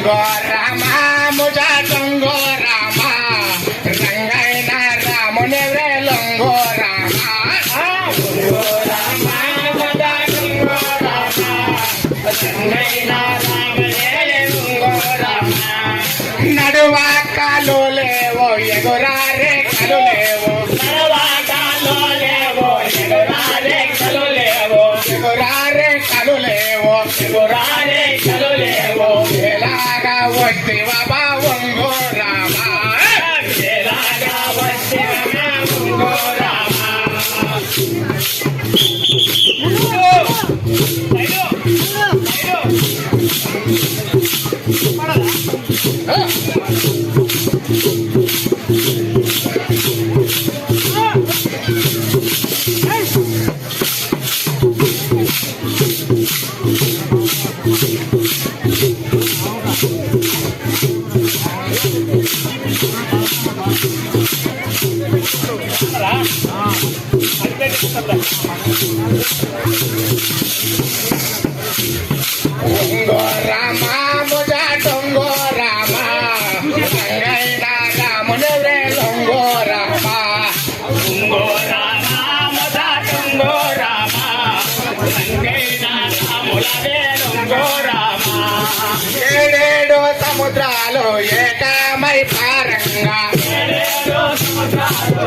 రామ ముజా దొంగో రామ రంగైన రాముని లొంగో రామ రామ ముజా దొంగో రామ రంగైన రాముని లొంగో రామ నడువా కాలు లేవో ఎగురారే కలు లేవో నడువా కాలు లేవో ఎగురారే కలు లేవో ఎగురారే కలు లేవో ఎగురారే కలు లేవో ఎలాగా వస్తివా బావుంగో రామ ఎలాగా వస్తివా బావుంగో రామ రామ ముజా దొంగో రామ రంగైన రాముని లొంగో రామ రామ ముజా దొంగో రామ రంగైన రాముని లొంగో రామ ఏడేడు సముద్రాలు ఏకమై పారంగా ఏడేడు సముద్రాలు